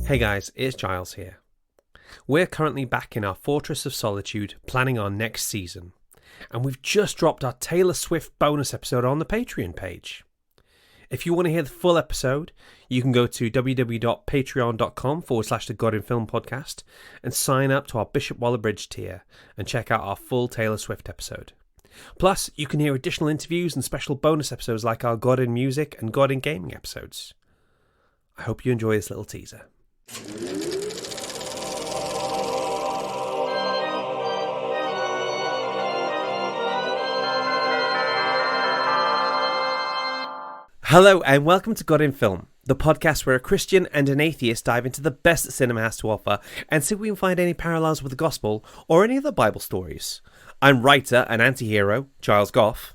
Hey guys, it's Giles here. We're currently back in our Fortress of Solitude planning our next season, and we've just dropped our Taylor Swift bonus episode on the Patreon page. If you want to hear the full episode, you can go to www.patreon.com/the God in Film podcast and sign up to our Bishop Waller-Bridge tier and check out our full Taylor Swift episode. Plus, you can hear additional interviews and special bonus episodes like our God in Music and God in Gaming episodes. I hope you enjoy this little teaser. Hello and welcome to God in Film, the podcast where a Christian and an atheist dive into the best that cinema has to offer and see if we can find any parallels with the gospel or any other Bible stories. I'm writer and anti-hero, Giles Goff.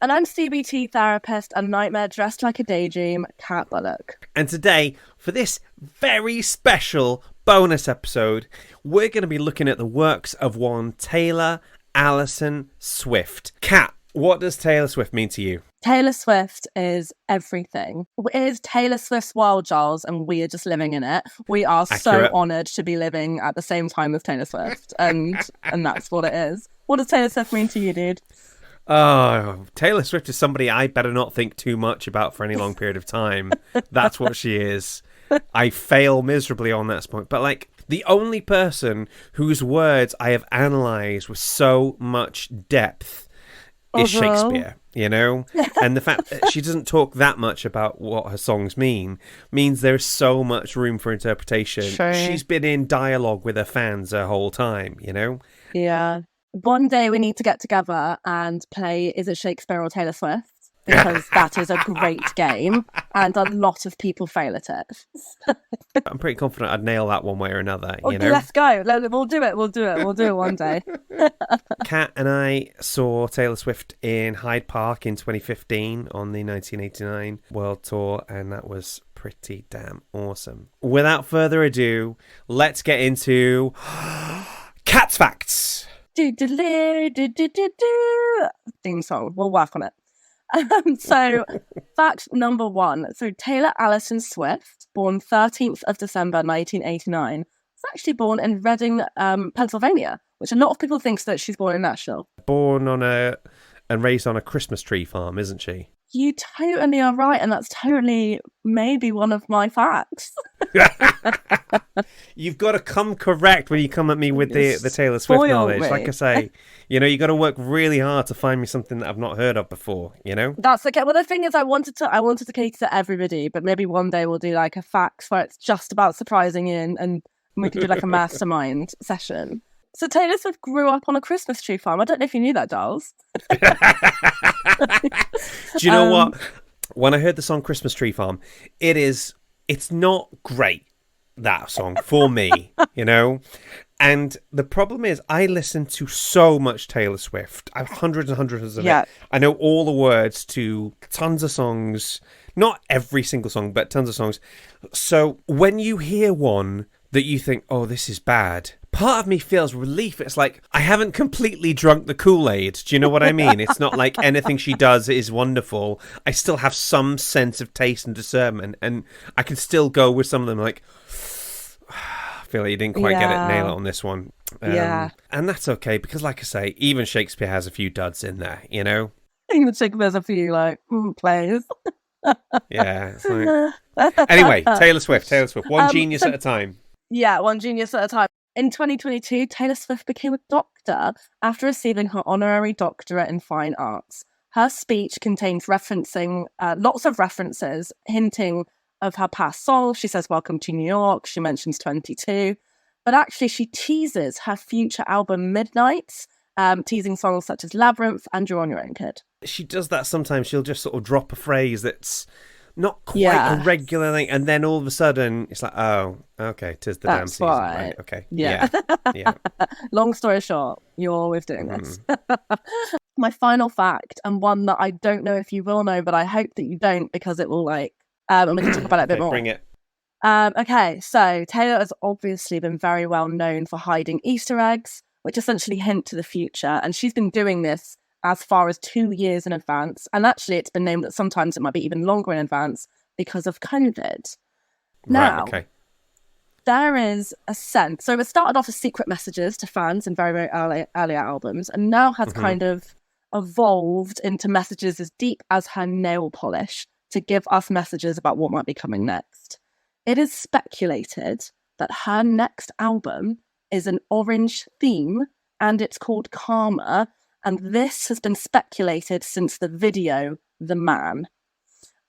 And I'm CBT therapist and nightmare dressed like a daydream, Kat Bullock. And today, for this very special bonus episode, we're going to be looking at the works of one Taylor Alison Swift. Kat, what does Taylor Swift mean to you? Taylor Swift is everything. It is Taylor Swift's world, Giles, and we are just living in it. We are Accurate. So honoured to be living at the same time as Taylor Swift, and that's what it is. What does Taylor Swift mean to you, dude? Oh, Taylor Swift is somebody I better not think too much about for any long period of time. That's what she is. I fail miserably on that point. But the only person whose words I have analysed with so much depth is Shakespeare, you know? And the fact that she doesn't talk that much about what her songs means there's so much room for interpretation. Sure. She's been in dialogue with her fans her whole time, you know? Yeah. One day we need to get together and play Is It Shakespeare or Taylor Swift? Because that is a great game and a lot of people fail at it. I'm pretty confident I'd nail that one way or another, you know? Let's go. We'll do it one day. Kat and I saw Taylor Swift in Hyde Park in 2015 on the 1989 World Tour, and that was pretty damn awesome. Without further ado, let's get into Kat's Facts. Theme song. We'll work on it. So, fact number one. So, Taylor Alison Swift, born 13th of December 1989, was actually born in Reading, Pennsylvania, which a lot of people think that she's born in Nashville. Born on and raised on a Christmas tree farm, isn't she? You totally are right, and that's totally maybe one of my facts. You've got to come correct when you come at me with the Taylor Swift knowledge. Me. Like I say, you know, you got to work really hard to find me something that I've not heard of before, you know? That's okay. Well, the thing is, I wanted to cater to everybody, but maybe one day we'll do like a facts where it's just about surprising you and we could do like a mastermind session. So Taylor Swift grew up on a Christmas tree farm. I don't know if you knew that, Giles. Do you know what? When I heard the song Christmas Tree Farm, it's not great, that song, for me, you know? And the problem is I listen to so much Taylor Swift. I have hundreds and hundreds of it. I know all the words to tons of songs. Not every single song, but tons of songs. So when you hear one that you think, oh, this is bad, part of me feels relief. It's like, I haven't completely drunk the Kool-Aid. Do you know what I mean? It's not like anything she does is wonderful. I still have some sense of taste and discernment, and I can still go with some of them like, I feel like you didn't quite nail it on this one. And that's okay, because like I say, even Shakespeare has a few duds in there, you know? Even Shakespeare's a few plays. Yeah. It's like... Anyway, Taylor Swift, one genius at a time. Yeah, one genius at a time. In 2022, Taylor Swift became a doctor after receiving her honorary doctorate in fine arts. Her speech contains lots of references, hinting of her past songs. She says, "Welcome to New York." She mentions 22. But actually, she teases her future album, Midnights, teasing songs such as Labyrinth and You're on Your Own, Kid. She does that sometimes. She'll just sort of drop a phrase that's not quite a regular thing, and then all of a sudden it's like, oh, okay, 'tis the damn season. Right. Okay. Yeah. Long story short, you're always doing this. My final fact, and one that I don't know if you will know, but I hope that you don't, because it will and we can talk about it a bit more. Bring it. Okay, so Taylor has obviously been very well known for hiding Easter eggs, which essentially hint to the future, and she's been doing this as far as 2 years in advance. And actually, it's been named that sometimes it might be even longer in advance because of COVID. Now, right, okay. there is a sense. So it started off as secret messages to fans in very, very earlier albums, and now has kind of evolved into messages as deep as her nail polish to give us messages about what might be coming next. It is speculated that her next album is an orange theme, and it's called Karma, and this has been speculated since the video The Man.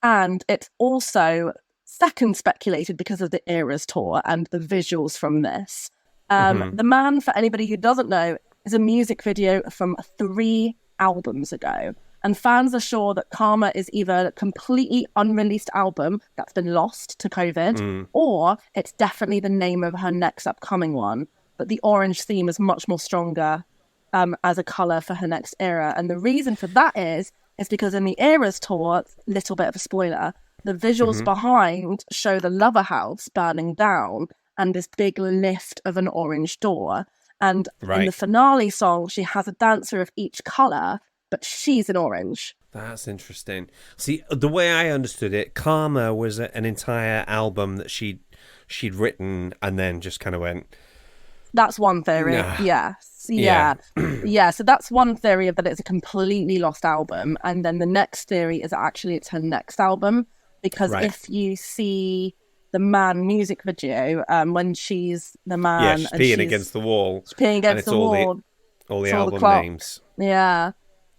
And it's also second speculated because of the Eras tour and the visuals from this. The Man, for anybody who doesn't know, is a music video from 3 albums ago. And fans are sure that Karma is either a completely unreleased album that's been lost to COVID, or it's definitely the name of her next upcoming one. But the orange theme is much more stronger as a colour for her next era. And the reason for that is because in the Eras tour, little bit of a spoiler, the visuals behind show the Lover House burning down and this big lift of an orange door. And in the finale song, she has a dancer of each colour, but she's in orange. That's interesting. See, the way I understood it, Karma was an entire album that she'd written and then just kind of went... That's one theory, yes. Yeah. So that's one theory of that it's a completely lost album. And then the next theory is actually it's her next album. Because if you see the Man music video, when she's the man... Yeah, she's peeing against the wall. She's peeing against the wall. All the album names. Yeah.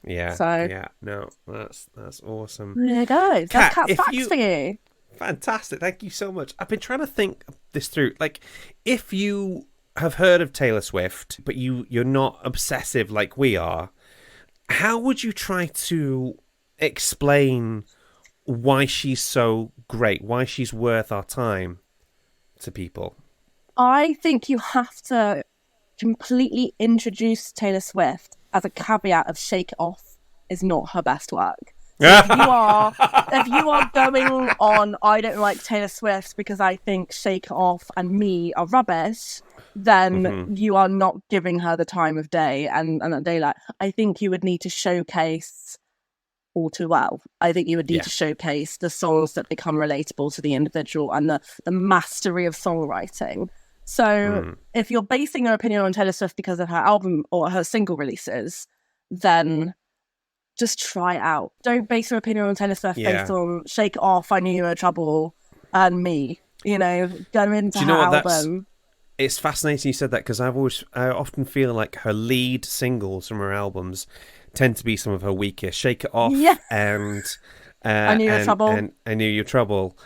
Yeah. So yeah, no, that's awesome. There you go. That's Cat Facts for you. Fantastic. Thank you so much. I've been trying to think this through. Like, if you have heard of Taylor Swift, but you're not obsessive like we are, how would you try to explain why she's so great, why she's worth our time to people? I think you have to completely introduce Taylor Swift as a caveat of Shake It Off is not her best work. So if you are going on, I don't like Taylor Swift because I think Shake It Off and Me are rubbish, then you are not giving her the time of day and the daylight. I think you would need to showcase All Too Well. I think you would need to showcase the songs that become relatable to the individual and the mastery of songwriting. So if you're basing your opinion on Taylor Swift because of her album or her single releases, then just try it out. Don't base your opinion on Taylor Swift based on Shake It Off, I Knew You Were Trouble, and Me. You know, go into her album. It's fascinating you said that because I often feel like her lead singles from her albums tend to be some of her weakest. Shake It Off and I Knew You Were Trouble. And I Knew You Were Trouble.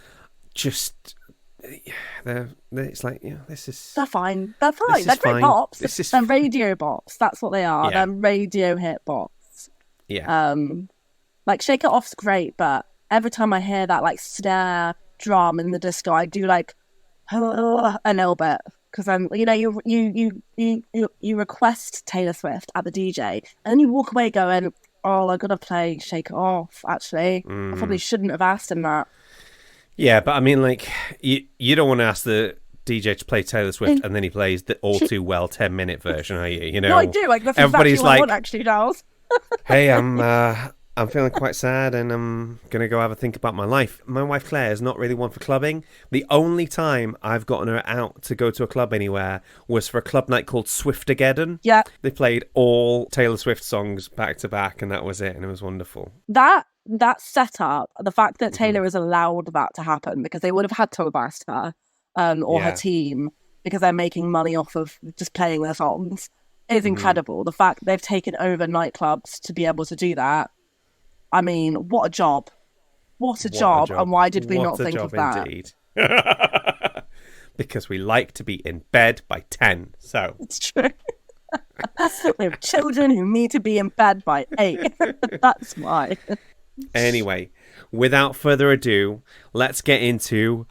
Just... it's like, this is... They're fine. They're fine. They're great bops. They're radio bops. That's what they are. They're radio hit bops. Yeah. Like Shake It Off's great, but every time I hear that like snare drum in the disco, I do like a little bit because I'm, you request Taylor Swift at the DJ, and then you walk away going, "Oh, I gotta play Shake It Off." Actually, I probably shouldn't have asked him that. Yeah, but I mean, like, you don't want to ask the DJ to play Taylor Swift and then he plays the All Too Well 10-minute version, are you? You know, no, I do. Like, that's exactly what I want, actually, Giles. Hey, I'm feeling quite sad and I'm going to go have a think about my life. My wife Claire is not really one for clubbing. The only time I've gotten her out to go to a club anywhere was for a club night called Swiftageddon. Yeah. They played all Taylor Swift songs back to back and that was it, and it was wonderful. That setup, the fact that Taylor has allowed that to happen, because they would have had to have asked her or her team, because they're making money off of just playing their songs, is incredible. The fact they've taken over nightclubs to be able to do that. I mean, what a job. What a job. And why did we not think of that? Indeed. Because we like to be in bed by 10. So it's true. We have children who need to be in bed by 8. That's why. Anyway, without further ado, let's get into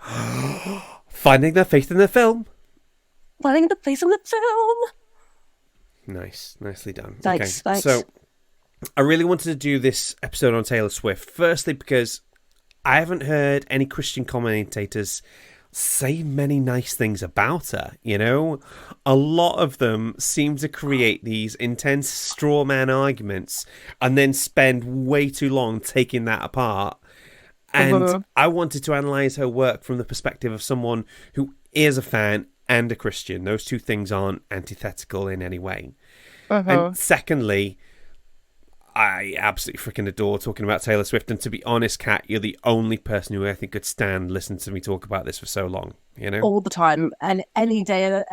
finding their faith in the film. Finding the faith in the film. Nice. Nicely done. Thanks. So I really wanted to do this episode on Taylor Swift. Firstly, because I haven't heard any Christian commentators say many nice things about her, you know? A lot of them seem to create these intense straw man arguments and then spend way too long taking that apart. And I wanted to analyse her work from the perspective of someone who is a fan, and a Christian. Those two things aren't antithetical in any way. Uh-huh. And secondly, I absolutely freaking adore talking about Taylor Swift. And to be honest, Kat, you're the only person who I think could stand listening to me talk about this for so long. You know, all the time, and any day of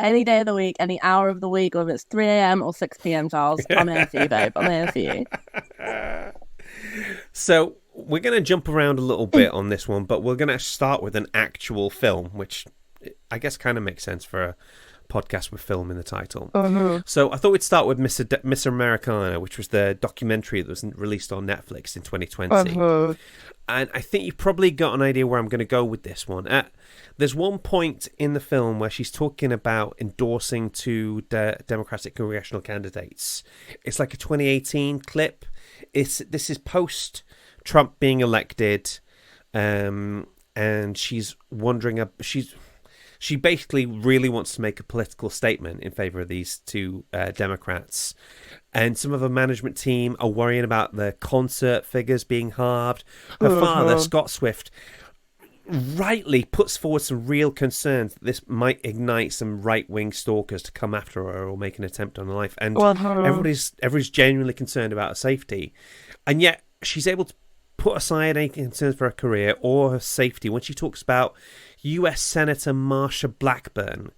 the week, any hour of the week, whether it's 3 a.m. or 6 p.m. Charles, I'm here for you, babe. I'm here for you. So we're going to jump around a little bit on this one, but we're going to start with an actual film, which I guess kind of makes sense for a podcast with film in the title. Uh-huh. So I thought we'd start with Miss Americana, which was the documentary that was released on Netflix in 2020. Uh-huh. And I think you've probably got an idea where I'm going to go with this one. There's one point in the film where she's talking about endorsing two Democratic congressional candidates. It's like a 2018 clip. This is post Trump being elected, and she's wondering. She basically really wants to make a political statement in favor of these two Democrats. And some of her management team are worrying about the concert figures being halved. Her father, Scott Swift, rightly puts forward some real concerns that this might ignite some right-wing stalkers to come after her or make an attempt on her life. And everybody's genuinely concerned about her safety. And yet she's able to put aside any concerns for her career or her safety when she talks about US Senator Marsha Blackburn,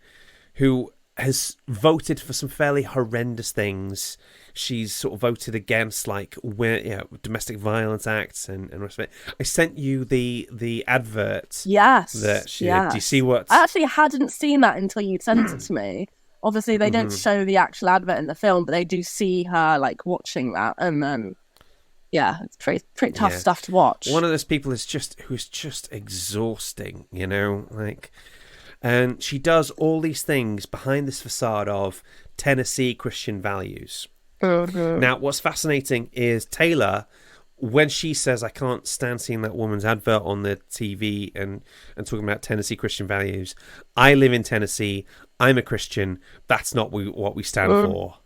who has voted for some fairly horrendous things. She's sort of voted against domestic violence acts and rest of it. I sent you the advert. Yes. That she yes. did. Do you see what? I actually hadn't seen that until you sent it to me. Obviously, they don't show the actual advert in the film, but they do see her like watching that, and yeah, it's pretty tough stuff to watch. One of those people who's just exhausting, you know, like, and she does all these things behind this facade of Tennessee Christian values. Now, what's fascinating is Taylor, when she says, I can't stand seeing that woman's advert on the TV and talking about Tennessee Christian values. I live in Tennessee. I'm a Christian. That's not what we stand for.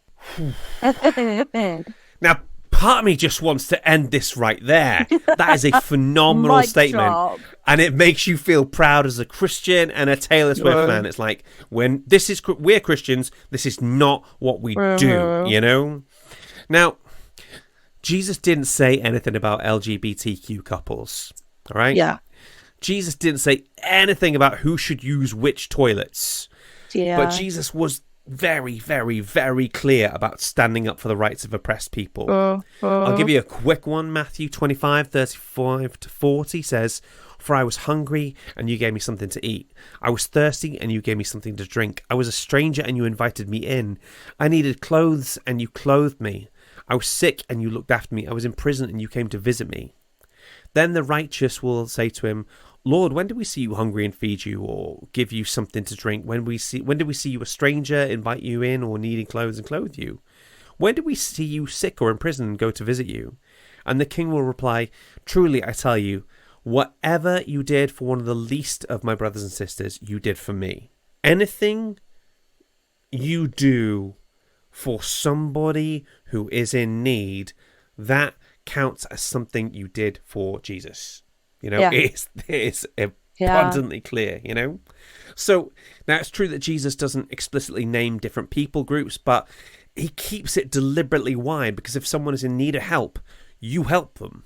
Now, part of me just wants to end this right there. That is a phenomenal statement. Drop. And it makes you feel proud as a Christian and a Taylor Swift fan. It's like, when we're Christians, this is not what we do, you know? Now, Jesus didn't say anything about LGBTQ couples, all right? Yeah. Jesus didn't say anything about who should use which toilets. Yeah. But Jesus was very, very, very clear about standing up for the rights of oppressed people. I'll give you a quick one. Matthew 25:35-40 says, For I was hungry, and you gave me something to eat. I was thirsty, and you gave me something to drink. I was a stranger, and you invited me in. I needed clothes, and you clothed me. I was sick, and you looked after me. I was in prison, and you came to visit me. Then the righteous will say to him, Lord, when did we see you hungry and feed you, or give you something to drink? When did we see you a stranger, invite you in, or needing clothes and clothe you? When did we see you sick or in prison and go to visit you? And the king will reply, Truly I tell you, whatever you did for one of the least of my brothers and sisters, you did for me. Anything you do for somebody who is in need, that counts as something you did for Jesus. You know, it is abundantly clear, you know. So now it's true that Jesus doesn't explicitly name different people groups, but he keeps it deliberately wide, because if someone is in need of help, you help them.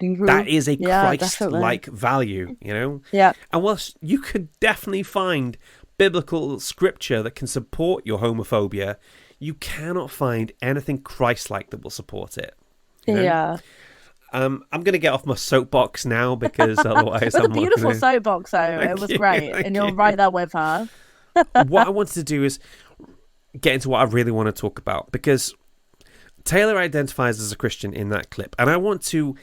That is a Christ-like value, you know. Yeah. And whilst you could definitely find biblical scripture that can support your homophobia, you cannot find anything Christ-like that will support it. You know? Yeah. I'm going to get off my soapbox now, because otherwise it was a beautiful soapbox, though. It was great. And you're right there with her. What I wanted to do is get into what I really want to talk about, because Taylor identifies as a Christian in that clip, and I want to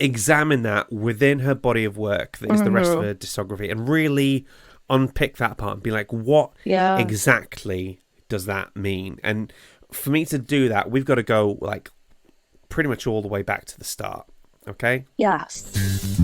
examine that within her body of work that is the rest of her discography, and really unpick that part and be like, what exactly does that mean? And for me to do that, we've got to go like pretty much all the way back to the start. Okay? Yes.